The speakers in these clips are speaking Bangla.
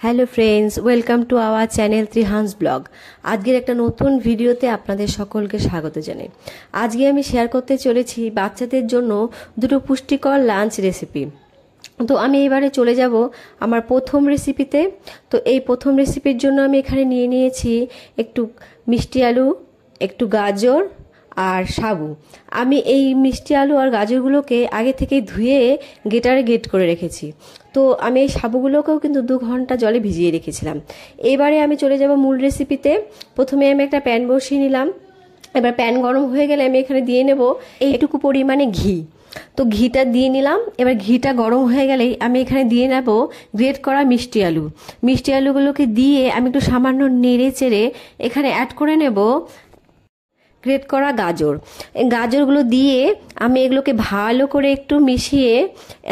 Hello friends, welcome to our channel Trihans blog. আজকের একটা নতুন ভিডিওতে আপনাদের সকলকে স্বাগত জানাই। আজকে আমি শেয়ার করতে চলেছি বাচ্চাদের জন্য দুটো পুষ্টিকর লাঞ্চ রেসিপি। তো আমি এবারে চলে যাব আমার প্রথম রেসিপিতে। তো এই প্রথম রেসিপির জন্য আমি এখানে নিয়ে নিয়েছি একটু মিষ্টি আলু, একটু গাজর আর সাবু। আমি এই মিষ্টি আলু আর গাজরগুলোকে আগে থেকে ধুয়ে গ্রেটারে গ্রেট করে রেখেছি। তো আমি এই সাবুগুলোকেও কিন্তু 2 ঘন্টা জলে ভিজিয়ে রেখেছিলাম। এবারে আমি চলে যাব মূল রেসিপিতে। প্রথমে আমি একটা প্যান বসিয়ে নিলাম। এবার প্যান গরম হয়ে গেলে আমি এখানে দিয়ে নেব এইটুকু পরিমাণে ঘি। তো ঘিটা দিয়ে নিলাম। এবার ঘিটা গরম হয়ে গেলেই আমি এখানে দিয়ে নেব গ্রেট করা মিষ্টি আলু। মিষ্টি আলুগুলোকে দিয়ে আমি একটু সামান্য নেড়ে চেড়ে এখানে অ্যাড করে নেব গ্রেট করা গাজর। গাজরগুলো দিয়ে আমি এগুলোকে ভালো করে একটু মিশিয়ে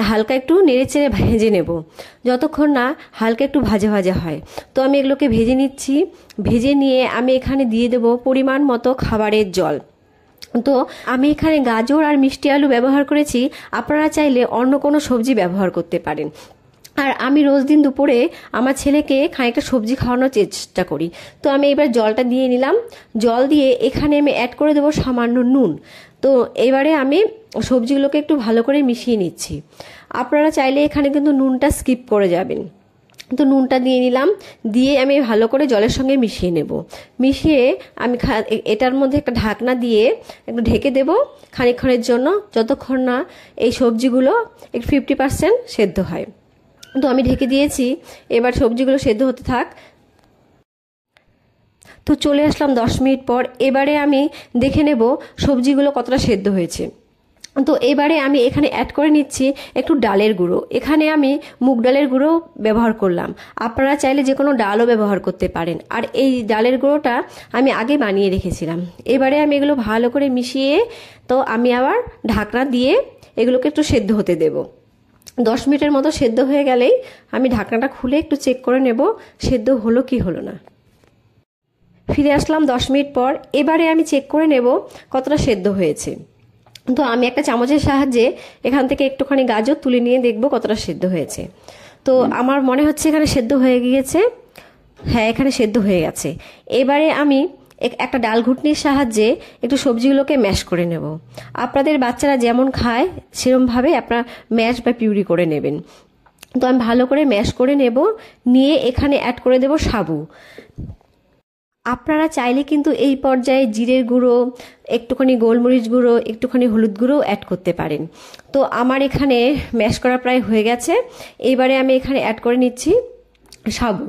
হালকা একটু নেড়েচেড়ে ভেজে নেব, যতক্ষণ না হালকা একটু ভাজা ভাজা হয়। তো আমি এগুলোকে ভেজে নিচ্ছি। ভেজে নিয়ে আমি এখানে দিয়ে দেব পরিমাণ মতো খাবারের জল। তো আমি এখানে গাজর আর মিষ্টি আলু ব্যবহার করেছি, আপনারা চাইলে অন্য কোনো সবজি ব্যবহার করতে পারেন। আর আমি রোজ দিন দুপুরে আমার ছেলেকে খানিকটা সবজি খাওয়ানোর চেষ্টা করি। তো আমি এবার জলটা দিয়ে নিলাম। জল দিয়ে এখানে আমি অ্যাড করে দেবো সামান্য নুন। তো এবারে আমি সবজিগুলোকে একটু ভালো করে মিশিয়ে নিচ্ছি। আপনারা চাইলে এখানে কিন্তু নুনটা স্কিপ করে যাবেন। তো নুনটা দিয়ে নিলাম। দিয়ে আমি ভালো করে জলের সঙ্গে মিশিয়ে নেব। মিশিয়ে আমি এটার মধ্যে একটা ঢাকনা দিয়ে একটু ঢেকে দেব খানিকক্ষণের জন্য, যতক্ষণ না এই সবজিগুলো একটু 50% সেদ্ধ হয়। তো আমি ঢেকে দিয়েছি। এবার সবজিগুলো সেদ্ধ হতে থাক। তো চলে আসলাম 10 মিনিট পর। এবারে আমি দেখে নেব সবজিগুলো কতটা সেদ্ধ হয়েছে। তো এবারে আমি এখানে অ্যাড করে নিচ্ছি একটু ডালের গুঁড়ো। এখানে আমি মুগ ডালের গুঁড়ো ব্যবহার করলাম, আপনারা চাইলে যে কোনো ডালও ব্যবহার করতে পারেন। আর এই ডালের গুঁড়োটা আমি আগে বানিয়ে রেখেছিলাম। এবারে আমি এগুলো ভালো করে মিশিয়ে তো আমি আবার ঢাকনা দিয়ে এগুলোকে একটু সেদ্ধ হতে দেবো। 10 মিনিটের মতো সেদ্ধ হয়ে গেলেই আমি ঢাকনাটা খুলে একটু চেক করে নেব সেদ্ধ হলো কি হলো না। ফিরে আসলাম 10 মিনিট পর। এবারে আমি চেক করে নেব কতটা সেদ্ধ হয়েছে। তো আমি একটা চামচের সাহায্যে এখান থেকে একটুখানি গাজর তুলে নিয়ে দেখব কতটা সেদ্ধ হয়েছে। তো আমার মনে হচ্ছে এখানে সেদ্ধ হয়ে গিয়েছে। হ্যাঁ, এখানে সেদ্ধ হয়ে গেছে। এবারে আমি একটা ডাল ঘুটনির সাহায্যে একটু সবজিগুলোকে ম্যাশ করে নেব। আপনাদের বাচ্চারা যেমন খায় সেরকমভাবে আপনারা ম্যাশ বা পিউরি করে নেবেন। তো আমি ভালো করে ম্যাশ করে নেব। নিয়ে এখানে অ্যাড করে দেব সাবু। আপনারা চাইলে কিন্তু এই পর্যায়ে জিরের গুঁড়ো, একটুখানি গোলমরিচ গুঁড়ো, একটুখানি হলুদ গুঁড়ো অ্যাড করতে পারেন। তো আমার এখানে ম্যাশ করা প্রায় হয়ে গেছে। এবারে আমি এখানে অ্যাড করে নিচ্ছি সাবু।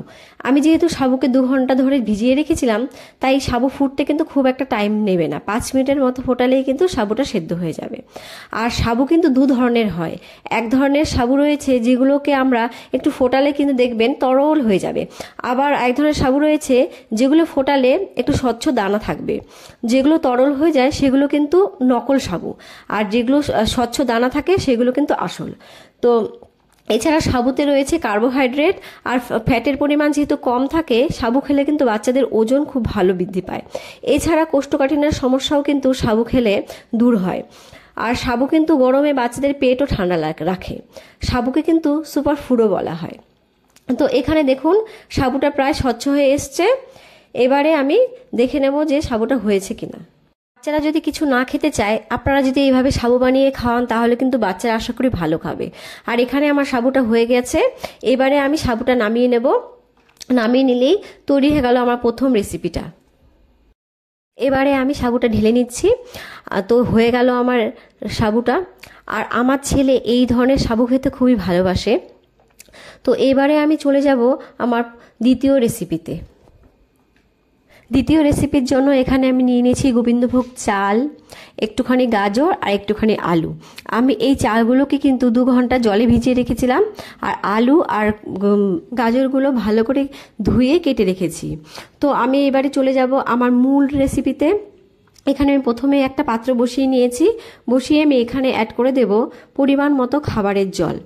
আমি যেহেতু সাবুকে 2 ঘন্টা ধরে ভিজিয়ে রেখেছিলাম, তাই সাবু ফুটতে কিন্তু খুব একটা টাইম নেবে না। 5 মিনিটের মতো ফোটালেই কিন্তু সাবুটা সেদ্ধ হয়ে যাবে। আর সাবু কিন্তু 2 ধরনের হয়। এক ধরনের সাবু রয়েছে যেগুলোকে আমরা একটু ফোটালে কিন্তু দেখবেন তরল হয়ে যাবে। আবার এক ধরনের সাবু রয়েছে যেগুলো ফোটালে একটু স্বচ্ছ দানা থাকবে। যেগুলো তরল হয়ে যায় সেগুলো কিন্তু নকল সাবু, আর যেগুলো স্বচ্ছ দানা থাকে সেগুলো কিন্তু আসল। তো এছাড়া সাবুতে রয়েছে কার্বোহাইড্রেট আর ফ্যাটের পরিমাণ যেহেতু কম থাকে, সাবু খেলে কিন্তু বাচ্চাদের ওজন খুব ভালো বৃদ্ধি পায়। এছাড়া কোষ্ঠকাঠিন্যের সমস্যাও কিন্তু সাবু খেলে দূর হয়। আর সাবু কিন্তু গরমে বাচ্চাদের পেটও ঠান্ডা রাখে। সাবুকে কিন্তু সুপার ফুডও বলা হয়। তো এখানে দেখুন সাবুটা প্রায় স্বচ্ছ হয়ে এসছে। এবারে আমি দেখে নেব যে সাবুটা হয়েছে কিনা। বাচ্চারা যদি কিছু না খেতে চায়, আপনারা যদি এইভাবে সাবু বানিয়ে খাওয়ান তাহলে কিন্তু বাচ্চারা আশা করি ভালো খাবে। আর এখানে আমার সাবুটা হয়ে গেছে। এবারে আমি সাবুটা নামিয়ে নেব। নামিয়ে নিলেই তৈরি হয়ে গেল আমার প্রথম রেসিপিটা। এবারে আমি সাবুটা ঢেলে নিচ্ছি। তো হয়ে গেল আমার সাবুটা। আর আমার ছেলে এই ধরনের সাবু খেতে খুবই ভালোবাসে। তো এবারে আমি চলে যাব আমার দ্বিতীয় রেসিপিতে। দ্বিতীয় রেসিপির জন্য এখানে আমি নিয়ে নিয়েছি গোবিন্দভোগ চাল, একটুখানি গাজর আর একটুখানি আলু। আমি এই চালগুলোকে কিন্তু 2 ঘন্টা জলে ভিজিয়ে রেখেছিলাম। আর আলু আর গাজরগুলো ভালো করে ধুয়ে কেটে রেখেছি। তো আমি এবারে চলে যাব আমার মূল রেসিপিতে। এখানে আমি প্রথমে একটা পাত্র বসিয়ে নিয়েছি। বসিয়ে আমি এখানে অ্যাড করে দেব পরিমাণ মতো খাবারের জল।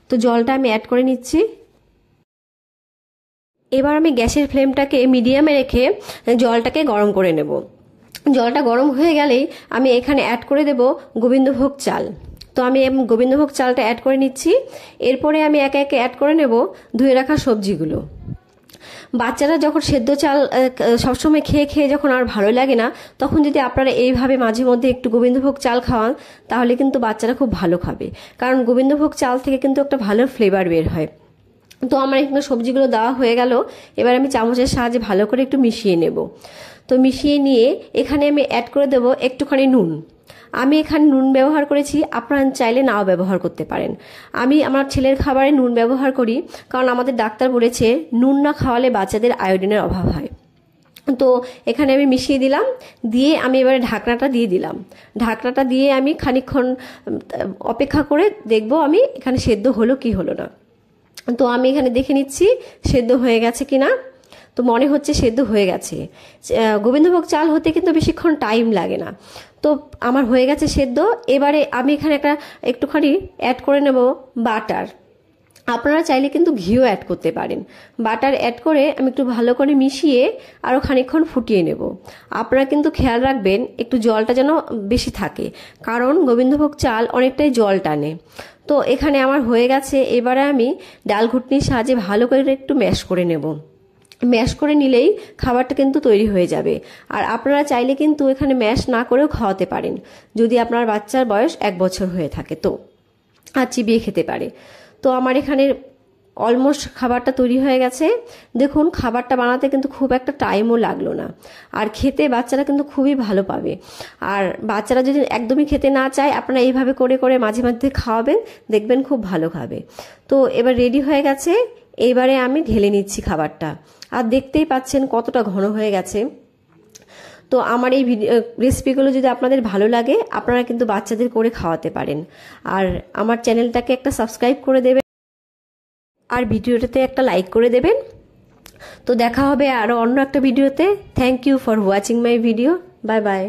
তো জলটা আমি অ্যাড করে নিচ্ছি। এবার আমি গ্যাসের ফ্লেমটাকে মিডিয়ামে রেখে জলটাকে গরম করে নেব। জলটা গরম হয়ে গেলেই আমি এখানে অ্যাড করে দেব গোবিন্দভোগ চাল। তো আমি গোবিন্দভোগ চালটা অ্যাড করে নিচ্ছি। এরপরে আমি একে একে অ্যাড করে নেব ধুয়ে রাখা সবজিগুলো। বাচ্চারা যখন সেদ্ধ চাল সবসময় খেয়ে খেয়ে যখন আর ভালো লাগে না, তখন যদি আপনারা এইভাবে মাঝে মধ্যে একটু গোবিন্দভোগ চাল খাওয়ান, তাহলে কিন্তু বাচ্চারা খুব ভালো খাবে। কারণ গোবিন্দভোগ চাল থেকে কিন্তু একটা ভালো ফ্লেভার বের হয়। তো আমার এখানে সবজিগুলো দেওয়া হয়ে গেল। এবার আমি চামচের সাহায্যে ভালো করে একটু মিশিয়ে নেব। তো মিশিয়ে নিয়ে এখানে আমি অ্যাড করে দেব একটুখানি নুন। আমি এখানে নুন ব্যবহার করেছি, আপনারা চাইলে নাও ব্যবহার করতে পারেন। আমি আমার ছেলের খাবারে নুন ব্যবহার করি, কারণ আমাদের ডাক্তার বলেছে নুন না খাওয়ালে বাচ্চাদের আয়োডিনের অভাব হয়। তো এখানে আমি মিশিয়ে দিলাম, দিয়ে আমি এবারে ঢাকনাটা দিয়ে দিলাম। ঢাকনাটা দিয়ে আমি খানিকক্ষণ অপেক্ষা করে দেখব আমি এখানে সেদ্ধ হলো কি হলো না। তো আমি এখানে দেখে নিচ্ছি সেদ্ধ হয়ে গেছে কিনা। তো মনে হচ্ছে সেদ্ধ হয়ে গেছে। গোবিন্দভোগ চাল হতে কিন্তু বেশিক্ষণ টাইম লাগে না। তো আমার হয়ে গেছে সেদ্ধ। এবারে আমি এখানে একটুখানি অ্যাড করে নেব বাটার। আপনারা চাইলে কিন্তু ঘিও অ্যাড করতে পারেন। বাটার অ্যাড করে আমি একটু ভালো করে মিশিয়ে আরও খানিকক্ষণ ফুটিয়ে নেব। আপনারা কিন্তু খেয়াল রাখবেন একটু জলটা যেন বেশি থাকে, কারণ গোবিন্দভোগ চাল অনেকটাই জল টানে। তো এখানে আমার হয়ে গেছে। এবারে আমি ডাল ঘুটনির সাহায্যে ভালো করে একটু ম্যাশ করে নেব। ম্যাশ করে নিলেই খাবারটা কিন্তু তৈরি হয়ে যাবে। আর আপনারা চাইলে কিন্তু এখানে ম্যাশ না করেও খাওয়াতে পারেন, যদি আপনার বাচ্চার বয়স 1 বছর হয়ে থাকে, তো আর চিবিয়ে খেতে পারে। তো আমার এখানে অলমোস্ট খাবারটা তৈরি হয়ে গেছে। দেখুন খাবারটা বানাতে কিন্তু খুব একটা টাইমও লাগলো না, আর খেতে বাচ্চারা কিন্তু খুবই ভালো পাবে। আর বাচ্চারা যদি একদমই খেতে না চায়, আপনারা এইভাবে করে করে মাঝে মাঝে খাওয়াবেন, দেখবেন খুব ভালো খাবে। তো এবার রেডি হয়ে গেছে। এইবারে আমি ঢেলে নিচ্ছি খাবারটা। আর দেখতেই পাচ্ছেন কতটা ঘন হয়ে গেছে। তো আমার এই রেসিপিগুলো যদি আপনাদের ভালো লাগে, আপনারা কিন্তু বাচ্চাদের করে খাওয়াতে পারেন। আর আমার চ্যানেলটাকে একটা সাবস্ক্রাইব করে দেবেন, আর ভিডিওটাতে একটা লাইক করে দেবেন। তো দেখা হবে আরও অন্য একটা ভিডিওতে। Thank you for watching my video. Bye by.